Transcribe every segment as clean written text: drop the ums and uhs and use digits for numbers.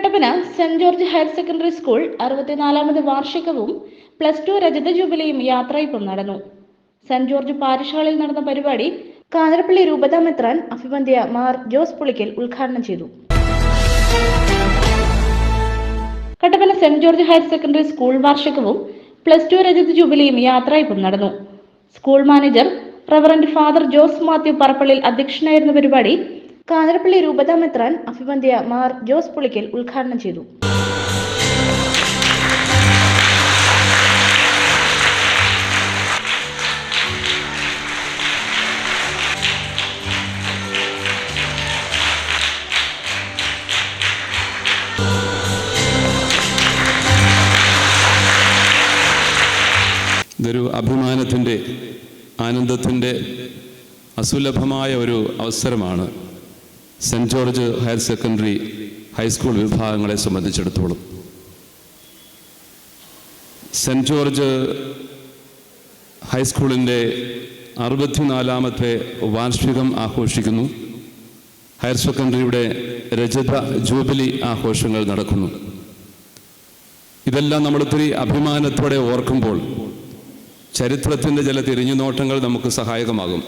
Kattappana saint George higher secondary school 64ാമത് വാർഷികവും +2 രജത ജൂബിലിയും യാത്രയപ്പും നടന്നു. സെന്റ് ജോർജ് പാരിഷ് ഹാളിൽ നടന്ന പരിപാടി കാഞ്ഞിരപ്പള്ളി രൂപതാ മെത്രാൻ അഭിവന്ദ്യ മാർ ജോസ് പുളിക്കൽ ഉദ്ഘാടനം ചെയ്തു. Kattappana saint George higher secondary school വാർഷികവും +2 രജത ജൂബിലിയും യാത്രയപ്പും നടന്നു. School manager reverend father Jose Mathew Parappallil അധ്യക്ഷനായിരുന്ന പരിപാടി കാഞ്ഞിരപ്പള്ളി രൂപതാ മെത്രാൻ അഭിവന്ദ്യ മാർ ജോസ് പുളിക്കൽ ഉദ്ഘാടനം ചെയ്തു. ഇതൊരു അഭിമാനത്തിൻ്റെ, ആനന്ദത്തിൻ്റെ അസുലഭമായ ഒരു അവസരമാണ് saint George higher secondary high school വിഭാഗങ്ങളെ സംബന്ധിച്ചിടത്തോളം. സെൻറ്റ് ജോർജ് ഹൈസ്കൂളിൻ്റെ 64ാമത്തെ വാർഷികം ആഘോഷിക്കുന്നു. ഹയർ സെക്കൻഡറിയുടെ രജത ജൂബിലി ആഘോഷങ്ങൾ നടക്കുന്നു. ഇതെല്ലാം നമ്മളൊത്തിരി അഭിമാനത്തോടെ ഓർക്കുമ്പോൾ ചരിത്രത്തിൻ്റെ ചില തിരിഞ്ഞുനോട്ടങ്ങൾ നമുക്ക് സഹായകമാകും.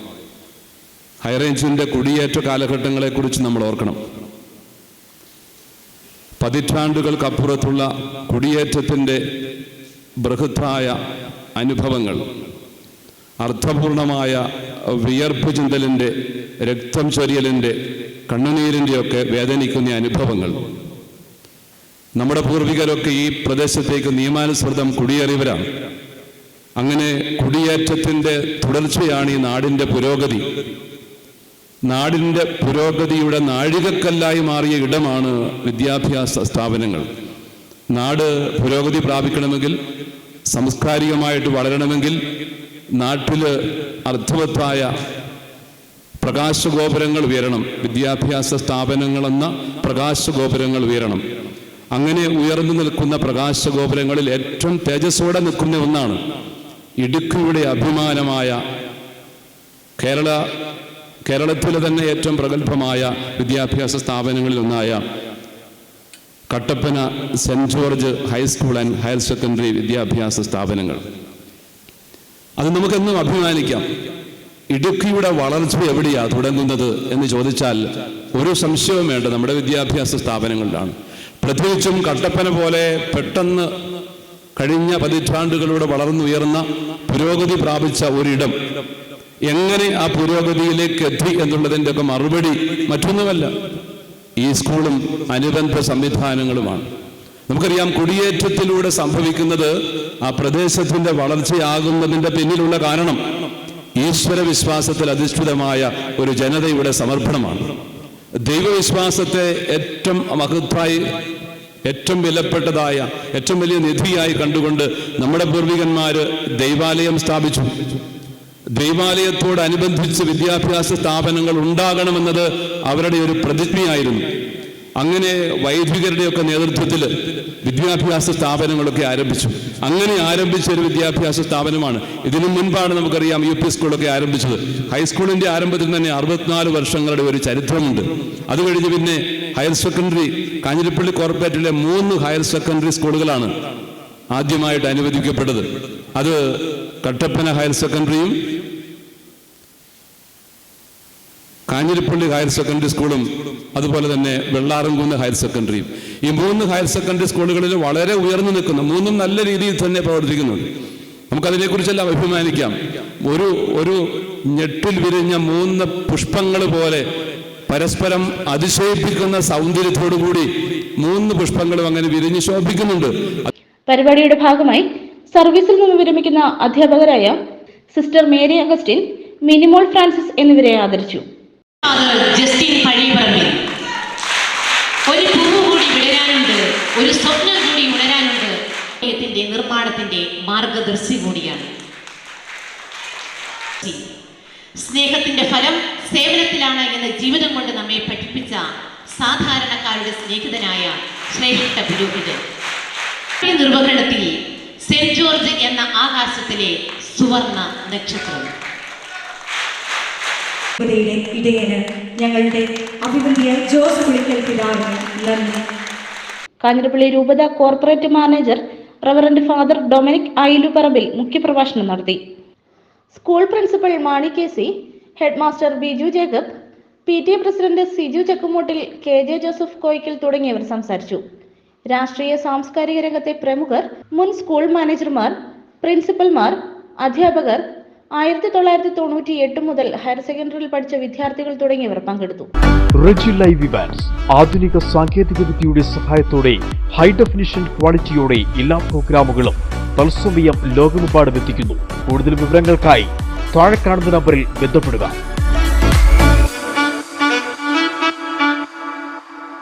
ഹൈറേഞ്ചിൻ്റെ കുടിയേറ്റ കാലഘട്ടങ്ങളെക്കുറിച്ച് നമ്മൾ ഓർക്കണം. പതിറ്റാണ്ടുകൾക്കപ്പുറത്തുള്ള കുടിയേറ്റത്തിൻ്റെ ബൃഹത്തായ അനുഭവങ്ങൾ, അർത്ഥപൂർണമായ വിയർപ്പ് ചിന്തലിൻ്റെ, രക്തം ചൊരിയലിൻ്റെ, കണ്ണുനീരിൻ്റെയൊക്കെ വേദനിക്കുന്ന അനുഭവങ്ങൾ. നമ്മുടെ പൂർവികരൊക്കെ ഈ പ്രദേശത്തേക്ക് നിയമാനുസൃതം കുടിയേറിയവരാണ്. അങ്ങനെ കുടിയേറ്റത്തിൻ്റെ തുടർച്ചയാണ് ഈ നാടിൻ്റെ പുരോഗതി. നാടിൻ്റെ പുരോഗതിയുടെ നാഴികക്കല്ലായി മാറിയ ഇടമാണ് വിദ്യാഭ്യാസ സ്ഥാപനങ്ങൾ. നാട് പുരോഗതി പ്രാപിക്കണമെങ്കിൽ, സാംസ്കാരികമായിട്ട് വളരണമെങ്കിൽ, നാട്ടിൽ അർത്ഥവത്തായ പ്രകാശഗോപുരങ്ങൾ ഉയരണം. വിദ്യാഭ്യാസ സ്ഥാപനങ്ങളെന്ന പ്രകാശഗോപുരങ്ങൾ ഉയരണം. അങ്ങനെ ഉയർന്നു നിൽക്കുന്ന പ്രകാശഗോപുരങ്ങളിൽ ഏറ്റവും തേജസ്സോടെ നിൽക്കുന്ന ഒന്നാണ് ഇടുക്കിയുടെ അഭിമാനമായ കേരളത്തിലെ തന്നെ ഏറ്റവും പ്രഗത്ഭമായ വിദ്യാഭ്യാസ സ്ഥാപനങ്ങളിൽ ഒന്നായ Kattappana saint George high school and higher secondary വിദ്യാഭ്യാസ സ്ഥാപനങ്ങൾ. അത് നമുക്കെന്നും അഭിമാനിക്കാം. ഇടുക്കിയുടെ വളർച്ച എവിടെയാണ് തുടങ്ങുന്നത് എന്ന് ചോദിച്ചാൽ ഒരു സംശയവും വേണ്ട, നമ്മുടെ വിദ്യാഭ്യാസ സ്ഥാപനങ്ങളിലാണ്. പ്രത്യേകിച്ചും കട്ടപ്പന പോലെ പെട്ടെന്ന് കഴിഞ്ഞ പതിറ്റാണ്ടുകളിലൂടെ വളർന്നുയർന്ന പുരോഗതി പ്രാപിച്ച ഒരിടം എങ്ങനെ ആ പുരോഗതിയിലേക്ക് എത്തി എന്നുള്ളതിൻ്റെ ഒക്കെ മറുപടി മറ്റൊന്നുമല്ല, ഈ സ്കൂളും അനുബന്ധ സംവിധാനങ്ങളുമാണ്. നമുക്കറിയാം, കുടിയേറ്റത്തിലൂടെ സംഭവിക്കുന്നത് ആ പ്രദേശത്തിൻ്റെ വളർച്ചയാകുന്നതിൻ്റെ പിന്നിലുള്ള കാരണം ഈശ്വര വിശ്വാസത്തിൽ അധിഷ്ഠിതമായ ഒരു ജനതയുടെ സമർപ്പണമാണ്. ദൈവവിശ്വാസത്തെ ഏറ്റവും മഹത്തായി, ഏറ്റവും വിലപ്പെട്ടതായ, ഏറ്റവും വലിയ നിധിയായി കണ്ടുകൊണ്ട് നമ്മുടെ പൂർവികന്മാർ ദൈവാലയം സ്ഥാപിച്ചു. ദൈവാലയത്തോടനുബന്ധിച്ച് വിദ്യാഭ്യാസ സ്ഥാപനങ്ങൾ ഉണ്ടാകണമെന്നത് അവരുടെ ഒരു പ്രതിജ്ഞയായിരുന്നു. അങ്ങനെ വൈദികരുടെയൊക്കെ നേതൃത്വത്തിൽ വിദ്യാഭ്യാസ സ്ഥാപനങ്ങളൊക്കെ ആരംഭിച്ചു. അങ്ങനെ ആരംഭിച്ച ഒരു വിദ്യാഭ്യാസ സ്ഥാപനമാണ്. ഇതിനു മുൻപാണ് നമുക്കറിയാം UP സ്കൂളൊക്കെ ആരംഭിച്ചത്. ഹൈസ്കൂളിൻ്റെ ആരംഭത്തിൽ തന്നെ 64 വർഷങ്ങളുടെ ഒരു ചരിത്രമുണ്ട്. അത് കഴിഞ്ഞ് പിന്നെ ഹയർ സെക്കൻഡറി, കാഞ്ഞിരപ്പള്ളി കോർപ്പറേറ്റിലെ 3 ഹയർ സെക്കൻഡറി സ്കൂളുകളാണ് ആദ്യമായിട്ട് അനുവദിക്കപ്പെട്ടത്. അത് കട്ടപ്പന ഹയർ സെക്കൻഡറിയും കാഞ്ഞിരപ്പള്ളി ഹയർ സെക്കൻഡറി സ്കൂളും അതുപോലെ തന്നെ വെള്ളാറംകുന്ന് ഹയർ സെക്കൻഡറിയും. ഈ 3 ഹയർ സെക്കൻഡറി സ്കൂളുകളിൽ വളരെ ഉയർന്നു നിൽക്കുന്ന, 3ഉം നല്ല രീതിയിൽ തന്നെ പ്രവർത്തിക്കുന്നുണ്ട്. നമുക്കതിനെക്കുറിച്ചെല്ലാം അഭിമാനിക്കാം. ഒരു ഞെട്ടിൽ വിരിഞ്ഞ 3 പുഷ്പങ്ങൾ പോലെ പരസ്പരം അതിശയിപ്പിക്കുന്ന സൗന്ദര്യത്തോടുകൂടി 3 പുഷ്പങ്ങളും അങ്ങനെ വിരിഞ്ഞ് ശോഭിക്കുന്നുണ്ട്. പരിപാടിയുടെ ഭാഗമായി സർവീസിൽ നിന്ന് വിരമിക്കുന്ന അധ്യാപകരായ sister Mary Augustine, Minimol Francis എന്നിവരെ ആദരിച്ചു. ജസ്റ്റിൻ പഴയപറമ്പിൽ, ഒരു പൂവ് കൂടി വിടരാനുണ്ട്, ഒരു സ്വപ്നം കൂടി ഉണരാനുണ്ട്. ത്തിന്റെ നിർമ്മാണത്തിന്റെ മാർഗദർശി കൂടിയാണ്. സ്നേഹത്തിന്റെ ഫലം സേവനത്തിലാണ് എന്ന് ജീവിതം കൊണ്ട് നമ്മെ പഠിപ്പിച്ച സാധാരണക്കാരുടെ സ്നേഹിതനായ ശ്രേഷ്ഠ പുരോഹിതൻ. നിർവഹണത്തിൽ സെന്റ് ജോർജ് എന്ന ആകാശത്തിലെ സുവർണ നക്ഷത്രം. ഇടയന് ഞങ്ങളുടെ അഭിവന്ദ്യ ജോസ് പുളിക്കൽ പിതാവിന് നന്ദി. കാഞ്ഞിരപ്പള്ളി രൂപത corporate manager reverend father Dominic Ailuparambil മുഖ്യപ്രഭാഷണം നടത്തി. School principal Mani KC, head master Biju Jacob, PTA president Siju Chakkumoottil, KJ Joseph Koyickal തുടങ്ങിയവർ സംസാരിച്ചു. രാഷ്ട്രീയ സാംസ്കാരിക രംഗത്തെ പ്രമുഖർ, മുൻ സ്കൂൾ മാനേജർമാർ, പ്രിൻസിപ്പൽമാർ, അധ്യാപകർ, 1998 മുതൽ ഹയർ സെക്കൻഡറിയിൽ പഠിച്ച വിദ്യാർത്ഥികൾ തുടങ്ങിയവർ പങ്കെടുത്തു. റെജി ലൈവ് ഇവന്റ്സ് ആധുനിക സാങ്കേതിക വിദ്യയുടെ സഹായത്തോടെ ഹൈ ഡെഫിനിഷൻ ക്വാളിറ്റിയോടെ എല്ലാ പ്രോഗ്രാമുകളും തത്സമയം ലോകമെമ്പാടും എത്തിക്കുന്നു. കൂടുതൽ വിവരങ്ങൾക്കായി താഴെ കാണുന്ന നമ്പറിൽ ബന്ധപ്പെടുക.